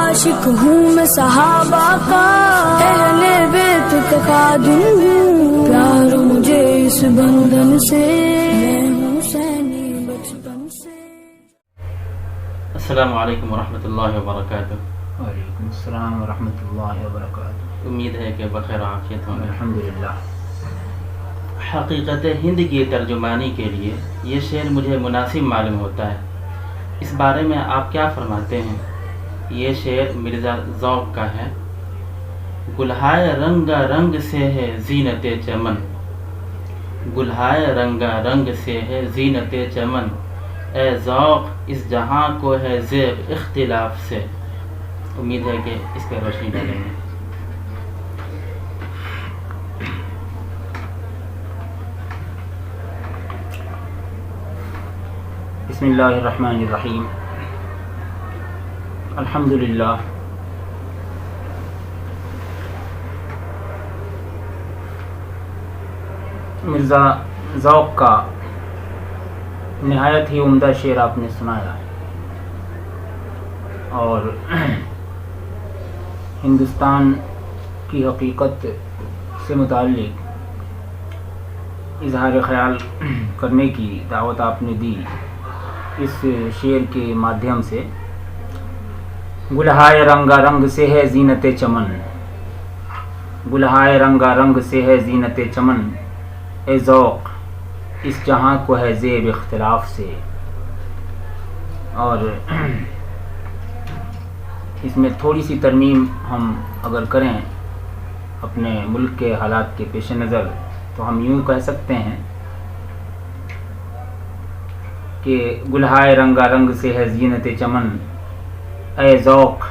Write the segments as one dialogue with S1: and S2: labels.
S1: عاشق ہوں میں صحابہ کا، اہل بیت کا خادم ہوں، پیار مجھے اس بندھن سے، میں ہوں حسینی بچپن سے۔
S2: السلام علیکم ورحمۃ اللہ وبرکاتہ۔
S3: وعلیکم السلام ورحمۃ اللہ وبرکاتہ۔
S2: امید ہے کہ بخیر عافیت ہوں گے۔
S3: الحمدللہ۔
S2: حقیقت ہند کی ترجمانی کے لیے یہ شعر مجھے مناسب معلوم ہوتا ہے، اس بارے میں آپ کیا فرماتے ہیں؟ یہ شعر مرزا ذوق کا ہے۔ گلہائے رنگا رنگ سے ہے زینت چمن، گلہائے رنگا رنگ سے ہے زینت چمن، اے ذوق اس جہاں کو ہے زیب اختلاف سے۔ امید ہے کہ اس پہ روشنی ڈالیں گے۔
S3: بسم اللہ الرحمن الرحیم۔ الحمدللہ۔ مرزا ذوق کا نہایت ہی عمدہ شعر آپ نے سنایا، اور ہندوستان کی حقیقت سے متعلق اظہار خیال کرنے کی دعوت آپ نے دی اس شعر کے مادھیم سے۔ گلہائے رنگا رنگ سے ہے زینت چمن، گلہائے رنگا رنگ سے ہے زینت چمن، اے ذوق اس جہاں کو ہے زیب اختلاف سے۔ اور اس میں تھوڑی سی ترمیم ہم اگر کریں اپنے ملک کے حالات کے پیش نظر، تو ہم یوں کہہ سکتے ہیں کہ گلہائے رنگا رنگ سے ہے زینت چمن، اے ذوق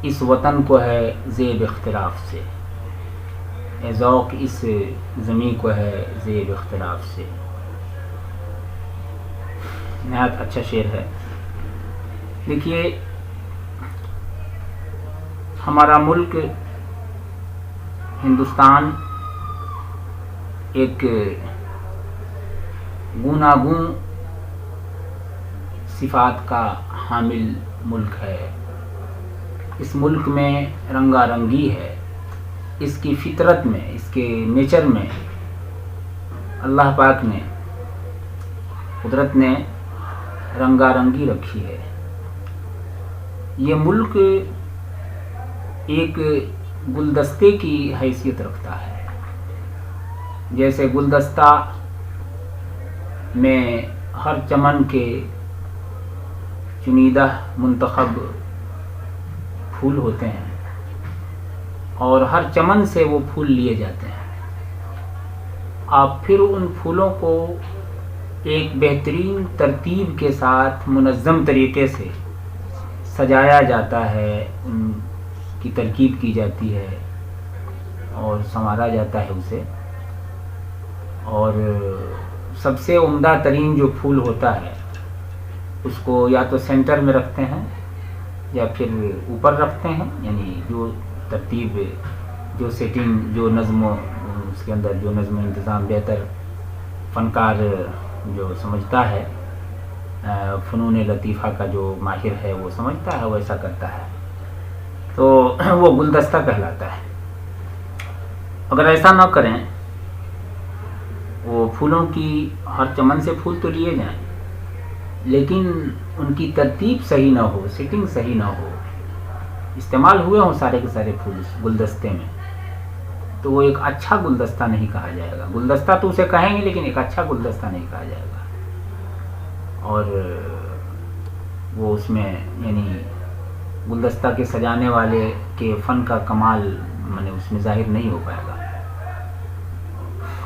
S3: اس وطن کو ہے زیب اختلاف سے، اے ذوق اس زمین کو ہے زیب اختلاف سے۔ نہایت اچھا شعر ہے۔ دیکھیے، ہمارا ملک ہندوستان ایک گوناگون صفات کا حامل ملک ہے۔ اس ملک میں رنگا رنگی ہے، اس کی فطرت میں، اس کے نیچر میں اللہ پاک نے، قدرت نے رنگا رنگی رکھی ہے۔ یہ ملک ایک گلدستے کی حیثیت رکھتا ہے۔ جیسے گلدستہ میں ہر چمن کے چنیدہ منتخب پھول ہوتے ہیں، اور ہر چمن سے وہ پھول لیے جاتے ہیں۔ آپ پھر ان پھولوں کو ایک بہترین ترتیب کے ساتھ منظم طریقے سے سجایا جاتا ہے، ان کی ترکیب کی جاتی ہے اور سنوارا جاتا ہے اسے۔ اور سب سے عمدہ ترین جو پھول ہوتا ہے اس کو یا تو سینٹر میں رکھتے ہیں یا پھر اوپر رکھتے ہیں، یعنی جو ترتیب، جو سیٹنگ، جو نظم و اس کے اندر جو نظم و انتظام بہتر فنکار جو سمجھتا ہے، فنون لطیفہ کا جو ماہر ہے وہ سمجھتا ہے، وہ ایسا کرتا ہے، تو وہ گلدستہ کہلاتا ہے۔ اگر ایسا نہ کریں، وہ پھولوں کی ہر چمن سے پھول تو لیے جائیں، لیکن ان کی ترتیب صحیح نہ ہو، سیٹنگ صحیح نہ ہو، استعمال ہوئے ہوں سارے کے سارے پھول اس گلدستے میں، تو وہ ایک اچھا گلدستہ نہیں کہا جائے گا۔ گلدستہ تو اسے کہیں گے، لیکن ایک اچھا گلدستہ نہیں کہا جائے گا۔ اور وہ اس میں یعنی گلدستہ کے سجانے والے کے فن کا کمال اس میں ظاہر نہیں ہو پائے گا۔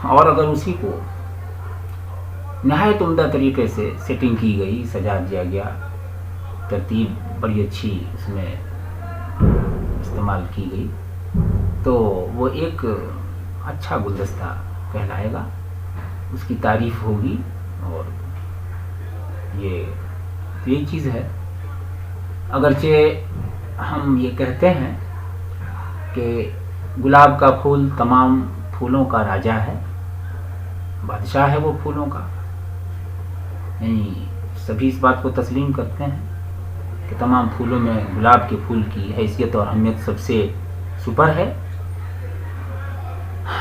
S3: اور اگر اسی کو نہایت عمدہ طریقے سے سیٹنگ کی گئی، سجا دیا گیا، ترتیب بڑی اچھی اس میں استعمال کی گئی، تو وہ ایک اچھا گلدستہ کہلائے گا، اس کی تعریف ہوگی۔ اور یہ چیز ہے۔ اگرچہ ہم یہ کہتے ہیں کہ گلاب کا پھول تمام پھولوں کا راجا ہے، بادشاہ ہے وہ پھولوں کا، یعنی سبھی اس بات کو تسلیم کرتے ہیں کہ تمام پھولوں میں گلاب کے پھول کی حیثیت اور اہمیت سب سے سپر ہے،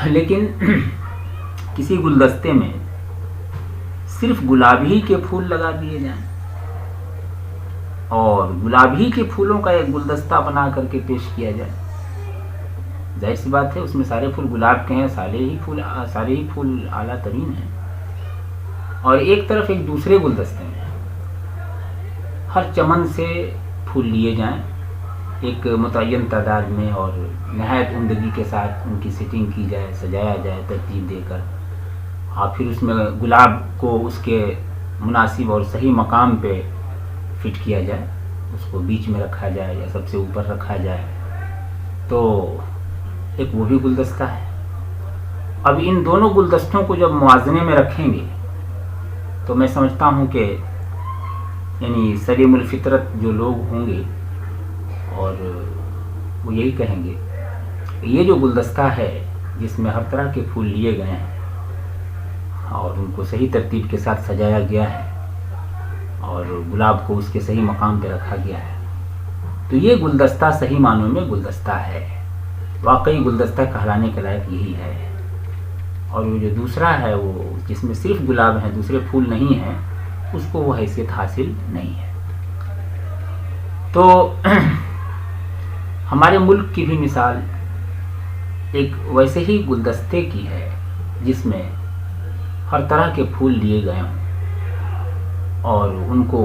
S3: لیکن کسی گلدستے میں صرف گلاب ہی کے پھول لگا دیے جائیں اور گلاب ہی کے پھولوں کا ایک گلدستہ بنا کر کے پیش کیا جائے، ظاہر سی بات ہے اس میں سارے پھول گلاب کے ہیں، سارے ہی پھول اعلیٰ ترین ہیں، اور ایک طرف ایک دوسرے گلدستے میں ہر چمن سے پھول لیے جائیں ایک متعین تعداد میں، اور نہایت عمدگی کے ساتھ ان کی سیٹنگ کی جائے، سجایا جائے ترتیب دے کر، اور پھر اس میں گلاب کو اس کے مناسب اور صحیح مقام پہ فٹ کیا جائے، اس کو بیچ میں رکھا جائے یا سب سے اوپر رکھا جائے، تو ایک وہ بھی گلدستہ ہے۔ اب ان دونوں گلدستوں کو جب موازنے میں رکھیں گے تو میں سمجھتا ہوں کہ یعنی سلیم الفطرت جو لوگ ہوں گے اور وہ یہی کہیں گے کہ یہ جو گلدستہ ہے جس میں ہر طرح کے پھول لیے گئے ہیں اور ان کو صحیح ترتیب کے ساتھ سجایا گیا ہے اور گلاب کو اس کے صحیح مقام پہ رکھا گیا ہے، تو یہ گلدستہ صحیح معنوں میں گلدستہ ہے، واقعی گلدستہ کہلانے کے لائق یہی ہے۔ اور وہ جو دوسرا ہے وہ جس میں صرف گلاب ہیں، دوسرے پھول نہیں ہیں، اس کو وہ حیثیت حاصل نہیں ہے۔ تو ہمارے ملک کی بھی مثال ایک ویسے ہی گلدستے کی ہے جس میں ہر طرح کے پھول لیے گئے ہوں اور ان کو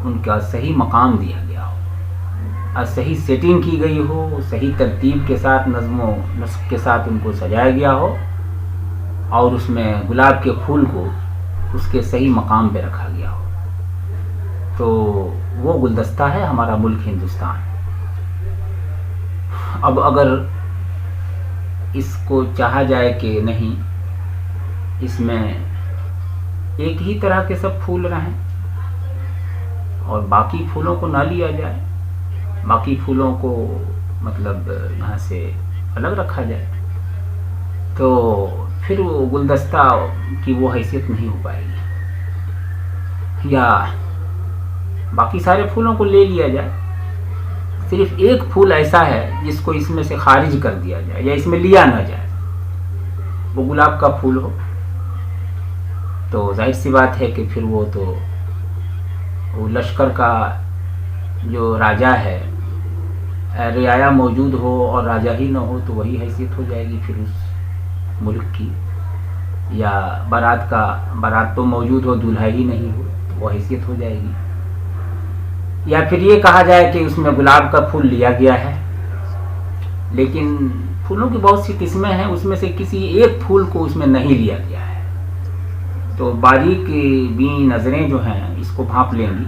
S3: ان کا صحیح مقام دیا گیا ہو، اور صحیح سیٹنگ کی گئی ہو، صحیح ترتیب کے ساتھ نظم و نسق کے ساتھ ان کو سجایا گیا ہو، اور اس میں گلاب کے پھول کو اس کے صحیح مقام پہ رکھا گیا ہو، تو وہ گلدستہ ہے ہمارا ملک ہندوستان۔ اب اگر اس کو چاہا جائے کہ نہیں اس میں ایک ہی طرح کے سب پھول رہیں اور باقی پھولوں کو نہ لیا جائے، باقی پھولوں کو مطلب یہاں سے الگ رکھا جائے، تو پھر وہ گلدستہ کی وہ حیثیت نہیں ہو پائے گی، یا باقی سارے پھولوں کو لے لیا جائے، صرف ایک پھول ایسا ہے جس کو اس میں سے خارج کر دیا جائے یا اس میں لیا نہ جائے، وہ گلاب کا پھول ہو، تو ظاہر سی بات ہے کہ پھر وہ لشکر کا جو راجا ہے، رعایا موجود ہو اور راجا ہی نہ ہو تو وہی حیثیت ہو جائے گی پھر اس ملک کی، یا بارات تو موجود ہو دولہا ہی نہیں ہو تو وہ حیثیت ہو جائے گی، یا پھر یہ کہا جائے کہ اس میں گلاب کا پھول لیا گیا ہے لیکن پھولوں کی بہت سی قسمیں ہیں، اس میں سے کسی ایک پھول کو اس میں نہیں لیا گیا ہے، تو باریک بین نظریں جو ہیں اس کو بھانپ لیں گی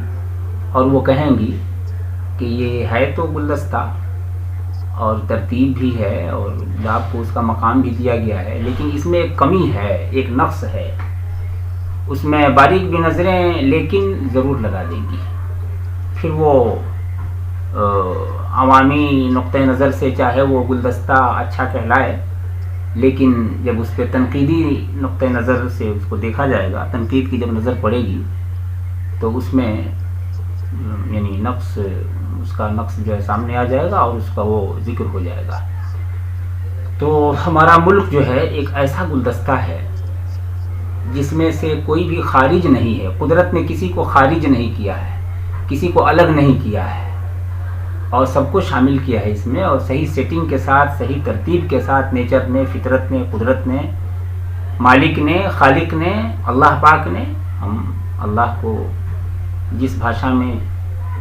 S3: اور وہ کہیں گی کہ یہ ہے تو گلدستہ اور ترتیب بھی ہے اور گلاب کو اس کا مقام بھی دیا گیا ہے، لیکن اس میں ایک کمی ہے، ایک نقص ہے، اس میں باریک بھی نظریں لیکن ضرور لگا دیں گی، پھر وہ عوامی نقطہ نظر سے چاہے وہ گلدستہ اچھا کہلائے، لیکن جب اس پہ تنقیدی نقطہ نظر سے اس کو دیکھا جائے گا، تنقید کی جب نظر پڑے گی تو اس میں یعنی اس کا نقص جو ہے سامنے آ جائے گا اور اس کا وہ ذکر ہو جائے گا۔ تو ہمارا ملک جو ہے ایک ایسا گلدستہ ہے جس میں سے کوئی بھی خارج نہیں ہے، قدرت نے کسی کو خارج نہیں کیا ہے، کسی کو الگ نہیں کیا ہے، اور سب کو شامل کیا ہے اس میں، اور صحیح سیٹنگ کے ساتھ، صحیح ترتیب کے ساتھ نیچر نے، فطرت نے، قدرت نے، مالک نے، خالق نے، اللہ پاک نے، ہم اللہ کو جس بھاشا میں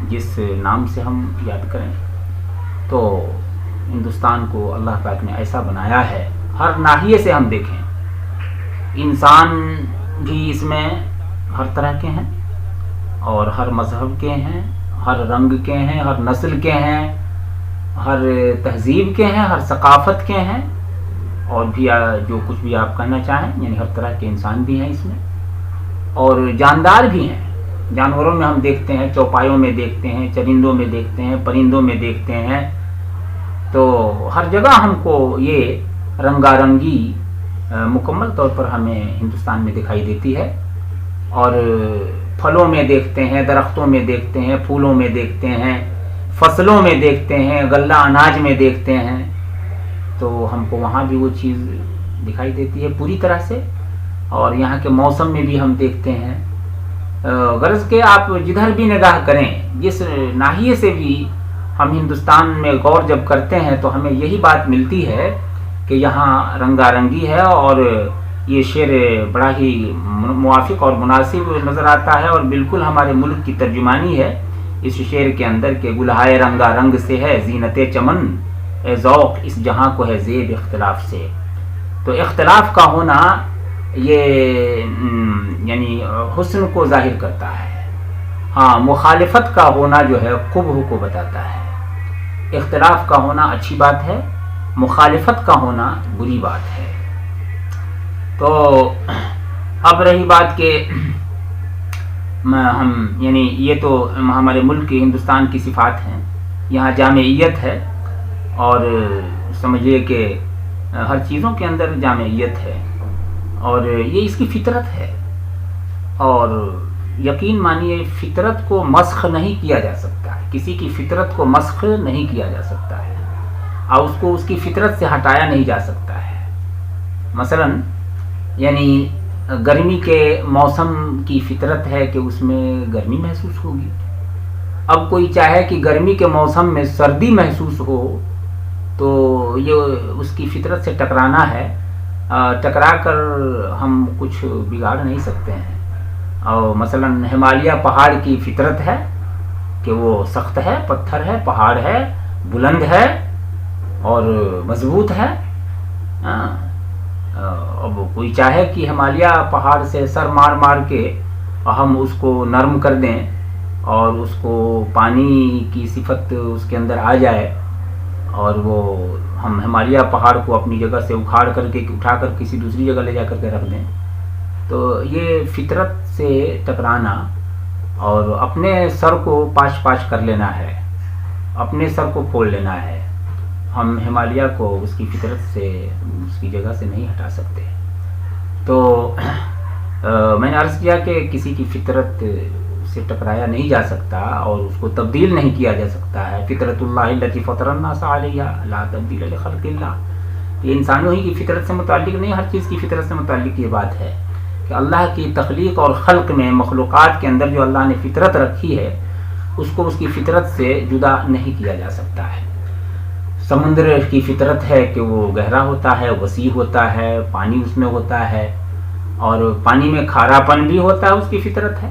S3: جس نام سے ہم یاد کریں، تو ہندوستان کو اللہ پاک نے ایسا بنایا ہے، ہر ناحیے سے ہم دیکھیں، انسان بھی اس میں ہر طرح کے ہیں اور ہر مذہب کے ہیں، ہر رنگ کے ہیں، ہر نسل کے ہیں، ہر تہذیب کے ہیں، ہر ثقافت کے ہیں، اور بھی جو کچھ بھی آپ کہنا چاہیں، یعنی ہر طرح کے انسان بھی ہیں اس میں، اور جاندار بھی ہیں، جانوروں میں ہم دیکھتے ہیں، چوپایوں میں دیکھتے ہیں، چرندوں میں دیکھتے ہیں، پرندوں میں دیکھتے ہیں، تو ہر جگہ ہم کو یہ رنگا رنگی مکمل طور پر ہمیں ہندوستان میں دکھائی دیتی ہے، اور پھلوں میں دیکھتے ہیں، درختوں میں دیکھتے ہیں، پھولوں میں دیکھتے ہیں، فصلوں میں دیکھتے ہیں، غلہ اناج میں دیکھتے ہیں، تو ہم کو وہاں بھی وہ چیز دکھائی دیتی ہے پوری طرح سے، اور یہاں کے موسم میں بھی ہم دیکھتے ہیں۔ غرض کہ آپ جدھر بھی نگاہ کریں، جس ناحیے سے بھی ہم ہندوستان میں غور جب کرتے ہیں تو ہمیں یہی بات ملتی ہے کہ یہاں رنگا رنگی ہے، اور یہ شعر بڑا ہی موافق اور مناسب نظر آتا ہے، اور بالکل ہمارے ملک کی ترجمانی ہے اس شعر کے اندر کہ گلہائے رنگا رنگ سے ہے زینت چمن، اے ذوق اس جہاں کو ہے زیب اختلاف سے۔ تو اختلاف کا ہونا یہ یعنی حسن کو ظاہر کرتا ہے، ہاں مخالفت کا ہونا جو ہے قبح کو بتاتا ہے۔ اختلاف کا ہونا اچھی بات ہے، مخالفت کا ہونا بری بات ہے۔ تو اب رہی بات کہ ہم یعنی یہ تو ہمارے ملک کی ہندوستان کی صفات ہیں، یہاں جامعیت ہے، اور سمجھیے کہ ہر چیزوں کے اندر جامعیت ہے، اور یہ اس کی فطرت ہے، اور یقین مانیے فطرت کو مسخ نہیں کیا جا سکتا ہے، کسی کی فطرت کو مسخ نہیں کیا جا سکتا ہے، اور اس کو اس کی فطرت سے ہٹایا نہیں جا سکتا ہے۔ مثلا یعنی گرمی کے موسم کی فطرت ہے کہ اس میں گرمی محسوس ہوگی، اب کوئی چاہے کہ گرمی کے موسم میں سردی محسوس ہو تو یہ اس کی فطرت سے ٹکرانا ہے، ٹکرا کر ہم کچھ بگاڑ نہیں سکتے ہیں۔ اور مثلا ہمالیہ پہاڑ کی فطرت ہے کہ وہ سخت ہے، پتھر ہے، پہاڑ ہے، بلند ہے اور مضبوط ہے۔ اب کوئی چاہے کہ ہمالیہ پہاڑ سے سر مار مار کے ہم اس کو نرم کر دیں اور اس کو پانی کی صفت اس کے اندر آ جائے، اور وہ ہم ہمالیہ پہاڑ کو اپنی جگہ سے اکھاڑ کر کے اٹھا کر کسی دوسری جگہ لے جا کر کے رکھ دیں، تو یہ فطرت سے ٹکرانا اور اپنے سر کو پاش پاش کر لینا ہے، اپنے سر کو پھوڑ لینا ہے۔ ہم ہمالیہ کو اس کی فطرت سے اس کی جگہ سے نہیں ہٹا سکتے۔ تو میں نے عرض کیا کہ کسی کی فطرت سے ٹکرایا نہیں جا سکتا اور اس کو تبدیل نہیں کیا جا سکتا ہے۔ فطرت اللہ التی فطر الناس علیہا لا تبدیل لخلق اللہ، یہ انسانوں ہی کی فطرت سے متعلق نہیں، ہر چیز کی فطرت سے متعلق یہ بات ہے کہ اللہ کی تخلیق اور خلق میں مخلوقات کے اندر جو اللہ نے فطرت رکھی ہے اس کو اس کی فطرت سے جدا نہیں کیا جا سکتا ہے۔ سمندر کی فطرت ہے کہ وہ گہرا ہوتا ہے، وسیع ہوتا ہے، پانی اس میں ہوتا ہے، اور پانی میں کھارا پن بھی ہوتا ہے، اس کی فطرت ہے۔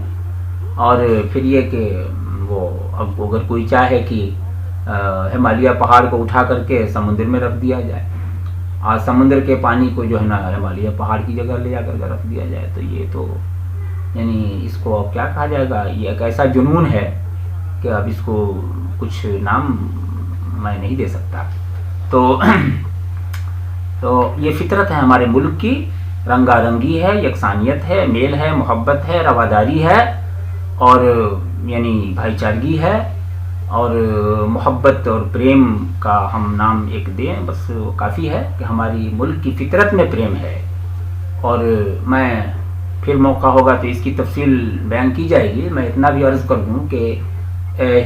S3: اور پھر یہ کہ وہ اب اگر کوئی چاہے کہ ہمالیہ پہاڑ کو اٹھا کر کے سمندر میں رکھ دیا جائے اور سمندر کے پانی کو جو ہے نا ہمالیہ پہاڑ کی جگہ لے جا کر کے رکھ دیا جائے، تو یہ تو یعنی اس کو اب کیا کہا جائے گا، یہ ایک ایسا جنون ہے کہ اب اس کو کچھ نام میں نہیں دے سکتا۔ تو یہ فطرت ہے ہمارے ملک کی، رنگا رنگی ہے، یکسانیت ہے، میل ہے، محبت ہے، رواداری ہے، اور یعنی بھائی چارگی ہے، اور محبت اور پریم کا ہم نام ایک دیں بس وہ کافی ہے کہ ہماری ملک کی فطرت میں پریم ہے۔ اور میں پھر موقع ہوگا تو اس کی تفصیل بیان کی جائے گی۔ میں اتنا بھی عرض کر دوں کہ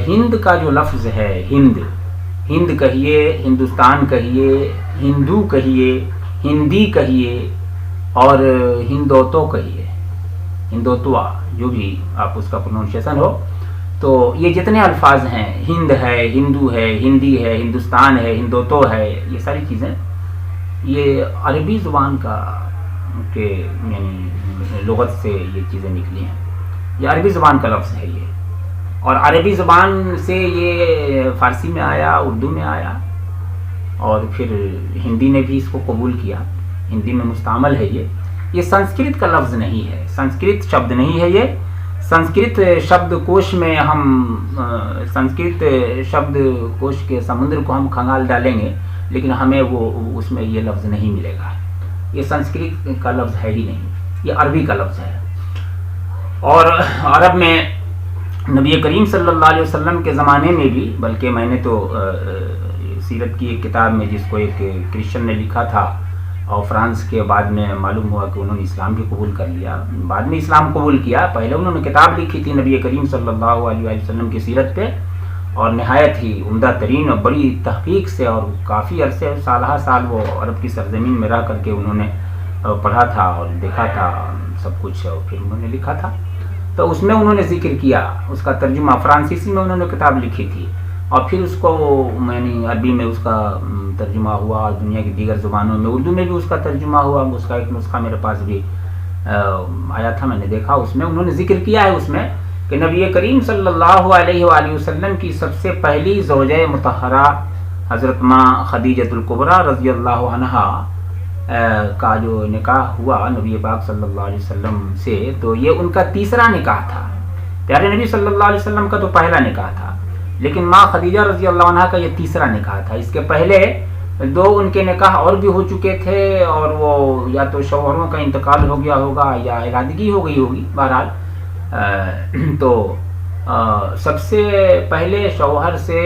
S3: ہند کا جو لفظ ہے، ہند کہیے، ہندوستان کہیے، ہندو کہیے، ہندی کہیے اور ہندوتو کہیے، ہندوتوا جو بھی آپ اس کا پروننسیشن ہو، تو یہ جتنے الفاظ ہیں، ہند ہے، ہندو ہے، ہندی ہے، ہندوستان ہے، ہندوتو ہے، یہ ساری چیزیں یہ عربی زبان کا کے یعنی لغت سے یہ چیزیں نکلی ہیں، یہ عربی زبان کا لفظ ہے یہ، اور عربی زبان سے یہ فارسی میں آیا، اردو میں آیا، اور پھر ہندی نے بھی اس کو قبول کیا، ہندی میں مستعمل ہے یہ سنسکرت کا لفظ نہیں ہے، سنسکرت شبد نہیں ہے یہ۔ سنسکرت شبد کوش میں ہم سنسکرت شبد کوش کے سمندر کو ہم کھنگال ڈالیں گے لیکن ہمیں وہ اس میں یہ لفظ نہیں ملے گا، یہ سنسکرت کا لفظ ہے ہی نہیں، یہ عربی کا لفظ ہے۔ اور عرب میں نبی کریم صلی اللہ علیہ وسلم کے زمانے میں بھی، بلکہ میں نے تو سیرت کی ایک کتاب میں جس کو ایک کرسچن نے لکھا تھا اور فرانس کے بعد میں معلوم ہوا کہ انہوں نے اسلام بھی قبول کر لیا، بعد میں اسلام قبول کیا۔ پہلے انہوں نے کتاب لکھی تھی نبی کریم صلی اللہ علیہ وسلم کی سیرت پہ، اور نہایت ہی عمدہ ترین اور بڑی تحقیق سے، اور کافی عرصے سالہ سال وہ عرب کی سرزمین میں رہ کر کے انہوں نے پڑھا تھا اور دیکھا تھا سب کچھ، اور پھر انہوں نے لکھا تھا۔ تو اس میں انہوں نے ذکر کیا، اس کا ترجمہ فرانسیسی میں انہوں نے کتاب لکھی تھی، اور پھر اس کو یعنی عربی میں اس کا ترجمہ ہوا، اور دنیا کی دیگر زبانوں میں اردو میں بھی اس کا ترجمہ ہوا۔ اس کا ایک نسخہ میرے پاس بھی آیا تھا، میں نے دیکھا۔ اس میں انہوں نے ذکر کیا ہے اس میں کہ نبی کریم صلی اللہ علیہ وآلہ وسلم کی سب سے پہلی زوجہ مطہرہ حضرت ماں خدیجۃ الکبریٰ رضی اللہ عنہا کا جو نکاح ہوا نبی پاک صلی اللہ علیہ وسلم سے، تو یہ ان کا تیسرا نکاح تھا۔ پیارے نبی صلی اللہ علیہ وسلم کا تو پہلا نکاح تھا، لیکن ماں خدیجہ رضی اللہ عنہا کا یہ تیسرا نکاح تھا۔ اس کے پہلے دو ان کے نکاح اور بھی ہو چکے تھے، اور وہ یا تو شوہروں کا انتقال ہو گیا ہوگا یا علادگی ہو گئی ہوگی، بہرحال تو سب سے پہلے شوہر سے،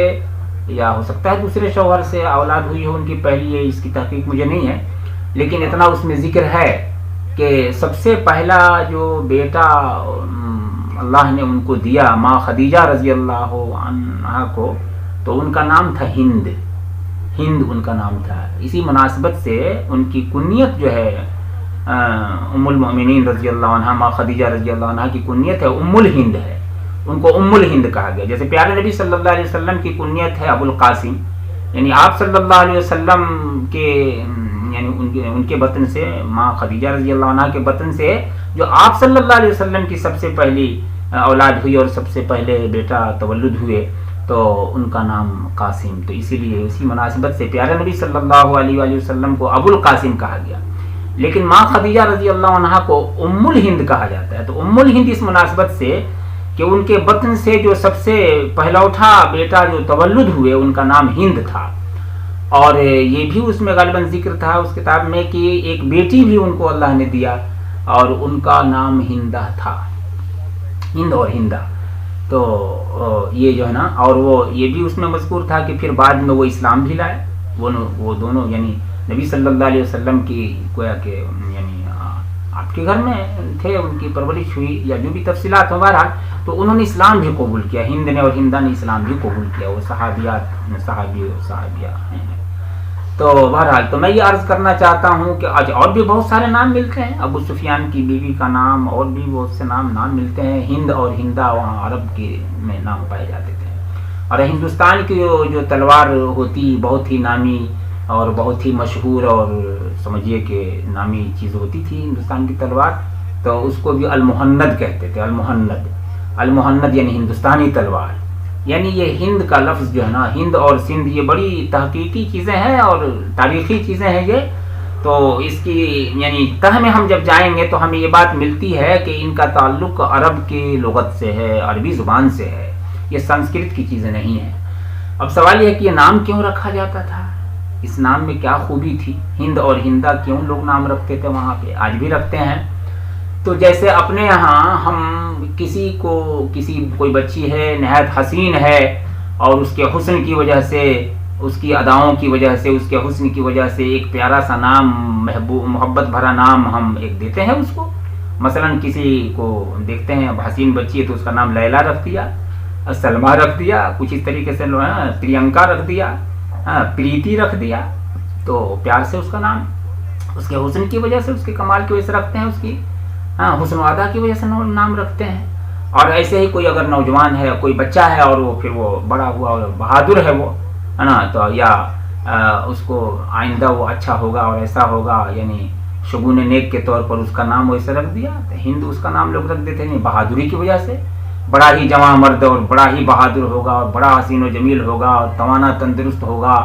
S3: یا ہو سکتا ہے دوسرے شوہر سے اولاد ہوئی ہو ان کی پہلی، اس کی تحقیق مجھے نہیں ہے، لیکن اتنا اس میں ذکر ہے کہ سب سے پہلا جو بیٹا اللہ نے ان کو دیا ماں خدیجہ رضی اللہ عنہا کو، تو ان کا نام تھا ہند ان کا نام تھا۔ اسی مناسبت سے ان کی کنیت جو ہے ام المؤمنین رضی اللہ عنہا، ماں خدیجہ رضی اللہ عنہا کی کنیت ہے ام الہند ہے، ان کو ام الہند کہا گیا۔ جیسے پیارے نبی صلی اللہ علیہ وسلم کی کنیت ہے ابو القاسم، یعنی آپ صلی اللہ علیہ وسلم کے یعنی ان کے بطن سے، ماں خدیجہ رضی اللہ عنہا کے بطن سے جو آپ صلی اللہ علیہ وسلم کی سب سے پہلی اولاد ہوئی اور سب سے پہلے بیٹا تولد ہوئے، تو ان کا نام قاسم، تو اسی لیے اسی مناسبت سے پیارے نبی صلی اللہ علیہ وآلہ وسلم کو ابو القاسم کہا گیا، لیکن ماں خدیجہ رضی اللہ عنہا کو ام الہند کہا جاتا ہے۔ تو ام الہند اس مناسبت سے کہ ان کے بطن سے جو سب سے پہلا اٹھا بیٹا جو تولد ہوئے ان کا نام ہند تھا، اور یہ بھی اس میں غالباً ذکر تھا اس کتاب میں کہ ایک بیٹی بھی ان کو اللہ نے دیا، اور ان کا نام ہندہ تھا، ہند اور ہندہ۔ تو یہ جو ہے نا، اور وہ یہ بھی اس میں مذکور تھا کہ پھر بعد میں وہ اسلام بھی لائے، وہ دونوں یعنی نبی صلی اللہ علیہ وسلم کی گویا کہ یعنی آپ کے گھر میں تھے، ان کی پرورش ہوئی یا جو بھی تفصیلات ہو، بہرحال تو انہوں نے اسلام بھی قبول کیا، ہند نے اور ہندہ نے اسلام بھی قبول کیا، وہ صحابیہ ہیں۔ تو بہرحال تو میں یہ عرض کرنا چاہتا ہوں کہ آج اور بھی بہت سارے نام ملتے ہیں، ابو سفیان کی بیوی کا نام، اور بھی بہت سے نام ملتے ہیں، ہند اور ہندہ وہاں عرب کے میں نام پائے جاتے تھے۔ اور ہندوستان کی جو تلوار ہوتی بہت ہی نامی اور بہت ہی مشہور اور سمجھیے کہ نامی چیز ہوتی تھی ہندوستان کی تلوار، تو اس کو بھی المہند کہتے تھے، المہند یعنی ہندوستانی تلوار۔ یعنی یہ ہند کا لفظ جو ہے نا، ہند اور سندھ، یہ بڑی تحقیقی چیزیں ہیں اور تاریخی چیزیں ہیں یہ، تو اس کی یعنی تہ میں ہم جب جائیں گے تو ہمیں یہ بات ملتی ہے کہ ان کا تعلق عرب کی لغت سے ہے، عربی زبان سے ہے، یہ سنسکرت کی چیزیں نہیں ہیں۔ اب سوال یہ ہے کہ یہ نام کیوں رکھا جاتا تھا، اس نام میں کیا خوبی تھی، ہند اور ہندہ کیوں لوگ نام رکھتے تھے وہاں پہ، آج بھی رکھتے ہیں۔ تو جیسے اپنے یہاں ہم کوئی بچی ہے نہایت حسین ہے، اور اس کے حسن کی وجہ سے، اس کی اداؤں کی وجہ سے، اس کے حسن کی وجہ سے ایک پیارا سا نام، محبت بھرا نام ہم ایک دیتے ہیں اس کو۔ مثلا کسی کو دیکھتے ہیں اب حسین بچی ہے تو اس کا نام لیلا رکھ دیا، سلمہ رکھ دیا، کچھ اس طریقے سے پرینکا رکھ دیا، پریتی رکھ دیا، تو پیار سے اس کا نام، اس کے حسن کی وجہ سے، اس کے کمال کی وجہ سے رکھتے ہیں، اس کی حسن و ادا کی وجہ سے نام رکھتے ہیں۔ اور ایسے ہی کوئی اگر نوجوان ہے، کوئی بچہ ہے اور وہ پھر وہ بڑا ہوا اور بہادر ہے وہ، ہے نا، تو یا اس کو آئندہ وہ اچھا ہوگا اور ایسا ہوگا، یعنی شگون نیک کے طور پر اس کا نام ویسے رکھ دیا۔ تو ہند اس کا نام لوگ رکھ دیتے ہیں بہادری کی وجہ سے، بڑا ہی جواں مرد اور بڑا ہی بہادر ہوگا اور بڑا حسین و جمیل ہوگا اور توانا تندرست ہوگا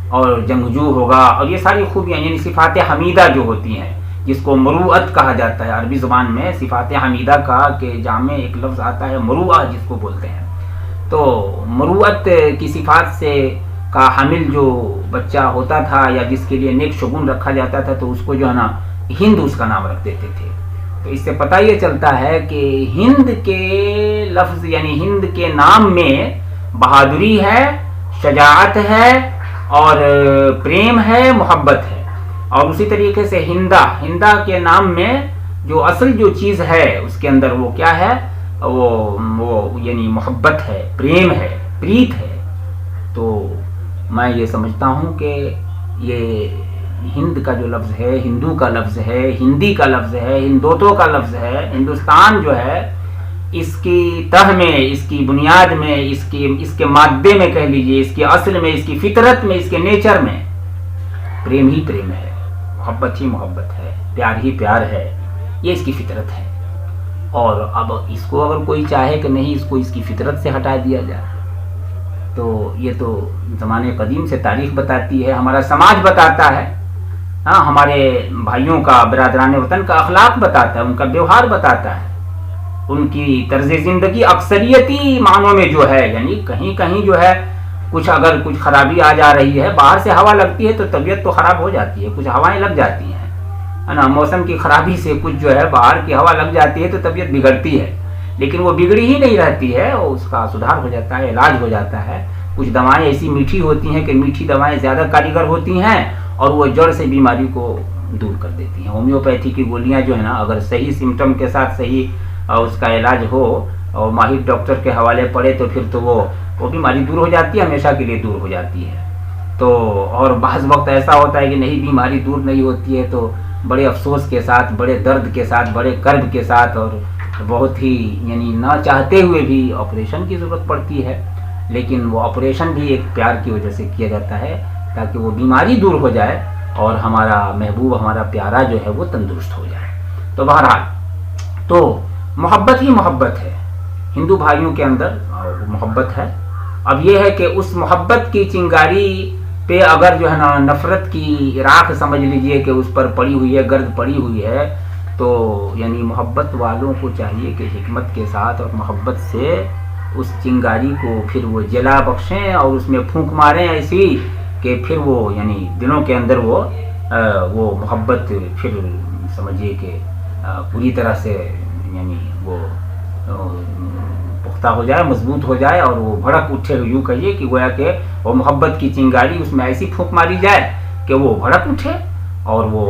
S3: اور جنگجو ہوگا، اور یہ ساری خوبیاں یعنی صفات حمیدہ جو ہوتی ہیں، جس کو مروءت کہا جاتا ہے عربی زبان میں، صفات حمیدہ کا کہ جامع ایک لفظ آتا ہے مروءہ جس کو بولتے ہیں۔ تو مروءت کی صفات سے کا حامل جو بچہ ہوتا تھا یا جس کے لیے نیک شگون رکھا جاتا تھا، تو اس کو جو ہے نا ہند اس کا نام رکھ دیتے تھے۔ تو اس سے پتہ یہ چلتا ہے کہ ہند کے لفظ یعنی ہند کے نام میں بہادری ہے، شجاعت ہے اور پریم ہے، محبت ہے۔ اور اسی طریقے سے ہندا کے نام میں جو اصل جو چیز ہے اس کے اندر وہ کیا ہے، وہ یعنی محبت ہے، پریم ہے، پریت ہے. تو میں یہ سمجھتا ہوں کہ یہ ہند کا جو لفظ ہے، ہندو کا لفظ ہے، ہندی کا لفظ ہے، ہندوتو کا لفظ ہے، ہندوستان جو ہے اس کی تہ میں، اس کی بنیاد میں، اس کے مادے میں کہہ لیجئے، اس کے اصل میں، اس کی فطرت میں، اس کے نیچر میں پریم ہی پریم ہے، محبت ہی محبت ہے، پیار ہی پیار ہے. یہ اس کی فطرت ہے. اور اب اس کو اگر کوئی چاہے کہ نہیں اس کو اس کی فطرت سے ہٹا دیا جائے، تو یہ تو زمانے قدیم سے تاریخ بتاتی ہے، ہمارا سماج بتاتا ہے، ہمارے بھائیوں کا، برادران وطن کا اخلاق بتاتا ہے، ان کا ویوہار بتاتا ہے، ان کی طرز زندگی اکثریتی معنوں میں جو ہے، یعنی کہیں کہیں جو ہے اگر کچھ خرابی آ جا رہی ہے، باہر سے ہوا لگتی ہے تو طبیعت تو خراب ہو جاتی ہے، کچھ ہوائیں لگ جاتی ہیں، ہے نا، موسم کی خرابی سے کچھ جو ہے باہر کی ہوا لگ جاتی ہے تو طبیعت بگڑتی ہے، لیکن وہ بگڑی ہی نہیں رہتی ہے، اس کا سدھار ہو جاتا ہے، علاج ہو جاتا ہے. کچھ دوائیں ایسی میٹھی ہوتی ہیں کہ میٹھی دوائیں زیادہ کارگر ہوتی ہیں اور وہ جڑ سے بیماری کو دور کر دیتی ہیں. ہومیوپیتھی کی گولیاں جو ہے نا، اگر صحیح سمٹم کے ساتھ صحیح اس کا علاج ہو اور ماہر ڈاکٹر کے حوالے پڑے تو پھر تو وہ بیماری دور ہو جاتی ہے، ہمیشہ کے لیے دور ہو جاتی ہے. تو اور بعض وقت ایسا ہوتا ہے کہ نہیں، بیماری دور نہیں ہوتی ہے تو بڑے افسوس کے ساتھ، بڑے درد کے ساتھ، بڑے کرب کے ساتھ اور بہت ہی یعنی نہ چاہتے ہوئے بھی آپریشن کی ضرورت پڑتی ہے. لیکن وہ آپریشن بھی ایک پیار کی وجہ سے کیا جاتا ہے تاکہ وہ بیماری دور ہو جائے اور ہمارا محبوب، ہمارا پیارا جو ہے وہ تندرست ہو جائے. تو بہرحال تو محبت ہی محبت ہے، ہندو بھائیوں کے اندر محبت ہے. اب یہ ہے کہ اس محبت کی چنگاری پہ اگر جو ہے نا نفرت کی راکھ سمجھ لیجئے کہ اس پر پڑی ہوئی ہے، گرد پڑی ہوئی ہے، تو یعنی محبت والوں کو چاہیے کہ حکمت کے ساتھ اور محبت سے اس چنگاری کو پھر وہ جلا بخشیں اور اس میں پھونک ماریں ایسی کہ پھر وہ یعنی دلوں کے اندر وہ محبت پھر سمجھیے کہ پوری طرح سے یعنی وہ پختہ ہو جائے، مضبوط ہو جائے اور وہ بھڑک اٹھے. یوں کہیے کہ گویا کہ وہ محبت کی چنگاری اس میں ایسی پھونک ماری جائے کہ وہ بھڑک اٹھے اور وہ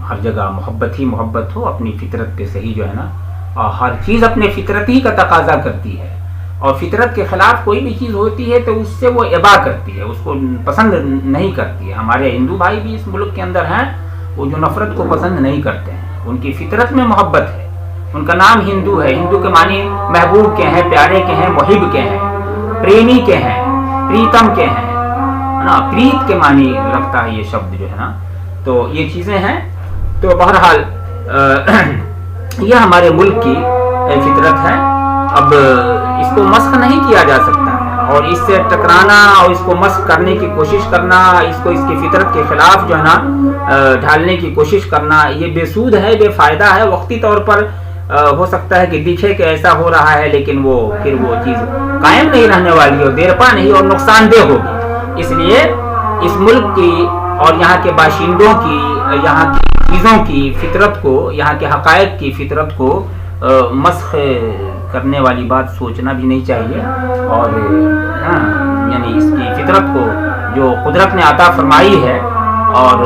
S3: ہر جگہ محبت ہی محبت ہو. اپنی فطرت پہ صحیح جو ہے نا، ہر چیز اپنے فطرت ہی کا تقاضا کرتی ہے اور فطرت کے خلاف کوئی بھی چیز ہوتی ہے تو اس سے وہ ابا کرتی ہے، اس کو پسند نہیں کرتی ہے. ہمارے ہندو بھائی بھی اس ملک کے اندر ہیں، وہ جو نفرت کو پسند نہیں کرتے ہیں، ان کی فطرت میں محبت ہے. ان کا نام ہندو ہے. ہندو کے معنی محبوب کے ہیں، پیارے کے ہیں، محب کے ہیں، پریمی کے ہیں، پریتم کے ہیں نا، پریت کے معنی رکھتا ہے یہ شبد جو ہے نا. تو یہ چیزیں ہیں. تو بہرحال یہ ہمارے ملک کی فطرت ہے. اب اس کو مسخ نہیں کیا جا سکتا ہے اور اس سے ٹکرانا اور اس کو مسخ کرنے کی کوشش کرنا، اس کو اس کی فطرت کے خلاف جو ہے نا ڈھالنے کی کوشش کرنا، یہ بے سود ہے، بے فائدہ ہے. وقتی طور پر ہو سکتا ہے کہ دکھے کہ ایسا ہو رہا ہے، لیکن پھر وہ چیز قائم نہیں رہنے والی اور دیرپا نہیں اور نقصان دہ ہوگی. اس لیے اس ملک کی اور یہاں کے باشندوں کی، یہاں کی چیزوں کی فطرت کو، یہاں کے حقائق کی فطرت کو مسخ کرنے والی بات سوچنا بھی نہیں چاہیے. اور یعنی اس کی فطرت کو جو قدرت نے عطا فرمائی ہے اور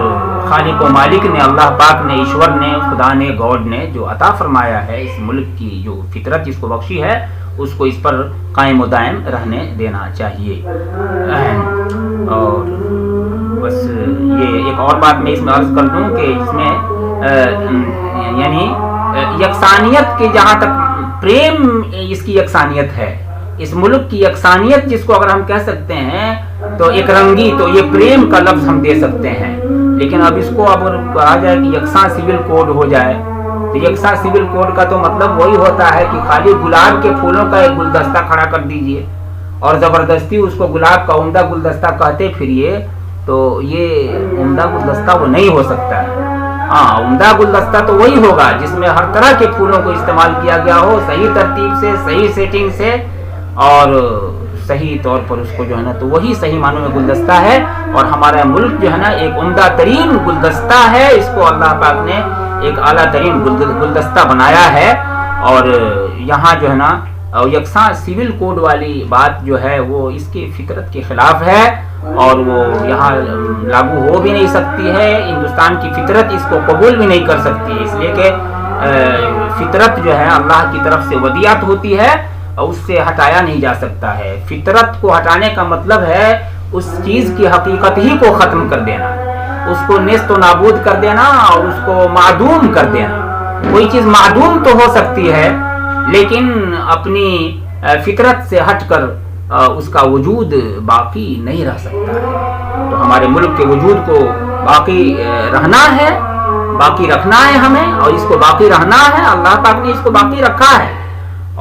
S3: خالق و مالک نے، اللہ پاک نے، ایشور نے، خدا نے، گاڈ نے جو عطا فرمایا ہے، اس ملک کی جو فطرت اس کو بخشی ہے، اس کو اس پر قائم و دائم رہنے دینا چاہیے. اور بس یہ ایک اور بات میں اس میں عرض کر دوں کہ اس میں یعنی یکسانیت کی، جہاں تک پریم اس کی یکسانیت ہے، اس ملک کی یکسانیت جس کو اگر ہم کہہ سکتے ہیں تو ایک رنگی، تو یہ پریم کا لفظ ہم دے سکتے ہیں. لیکن اب اس کو اگر کہا جائے کہ یکساں سول کوڈ ہو جائے تو یکساں سول کوڈ کا تو مطلب وہی ہوتا ہے کہ خالی گلاب کے پھولوں کا ایک گلدستہ کھڑا کر دیجئے اور زبردستی اس کو گلاب کا عمدہ گلدستہ کہتے پھریے، تو یہ عمدہ گلدستہ وہ نہیں ہو سکتا ہے. ہاں، عمدہ گلدستہ تو وہی ہوگا جس میں ہر طرح کے پھولوں کو استعمال کیا گیا ہو، صحیح ترتیب سے، صحیح سیٹنگ سے اور صحیح طور پر اس کو جو ہے نا، تو وہی صحیح معنوں میں گلدستہ ہے. اور ہمارا ملک جو ہے نا ایک عمدہ ترین گلدستہ ہے، اس کو اللہ پاک نے ایک اعلیٰ ترین گلدستہ بنایا ہے. اور یہاں جو ہے نا اور یکساں سول کوڈ والی بات جو ہے وہ اس کی فطرت کے خلاف ہے اور وہ یہاں لاگو ہو بھی نہیں سکتی ہے. ہندوستان کی فطرت اس کو قبول بھی نہیں کر سکتی ہے، اس لیے کہ فطرت جو ہے اللہ کی طرف سے ودیعت ہوتی ہے اور اس سے ہٹایا نہیں جا سکتا ہے. فطرت کو ہٹانے کا مطلب ہے اس چیز کی حقیقت ہی کو ختم کر دینا، اس کو نیست و نابود کر دینا اور اس کو معدوم کر دینا. کوئی چیز معدوم تو ہو سکتی ہے لیکن اپنی فطرت سے ہٹ کر اس کا وجود باقی نہیں رہ سکتا ہے. تو ہمارے ملک کے وجود کو باقی رہنا ہے، باقی رکھنا ہے ہمیں، اور اس کو باقی رہنا ہے. اللہ پاک نے اس کو باقی رکھا ہے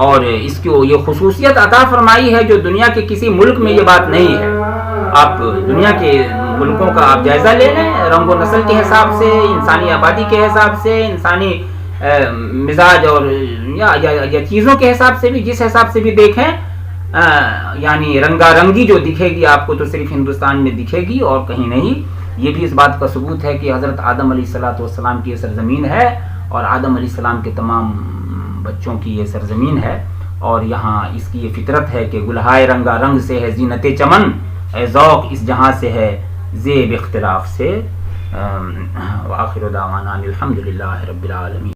S3: اور اس کو یہ خصوصیت عطا فرمائی ہے جو دنیا کے کسی ملک میں یہ بات نہیں ہے. آپ دنیا کے ملکوں کا آپ جائزہ لے لیں، رنگ و نسل کے حساب سے، انسانی آبادی کے حساب سے، انسانی مزاج اور یا چیزوں کے حساب سے بھی، جس حساب سے بھی دیکھیں، یعنی رنگا رنگی جو دکھے گی آپ کو تو صرف ہندوستان میں دکھے گی اور کہیں نہیں. یہ بھی اس بات کا ثبوت ہے کہ حضرت آدم علیہ السلام کی یہ سرزمین ہے اور آدم علیہ السلام کے تمام بچوں کی یہ سرزمین ہے اور یہاں اس کی یہ فطرت ہے کہ گلہائے رنگا رنگ سے ہے زینت چمن، اے ذوق اس جہاں سے ہے زیب اختلاف سے. وآخر دعوانا الحمدللہ رب العالمین.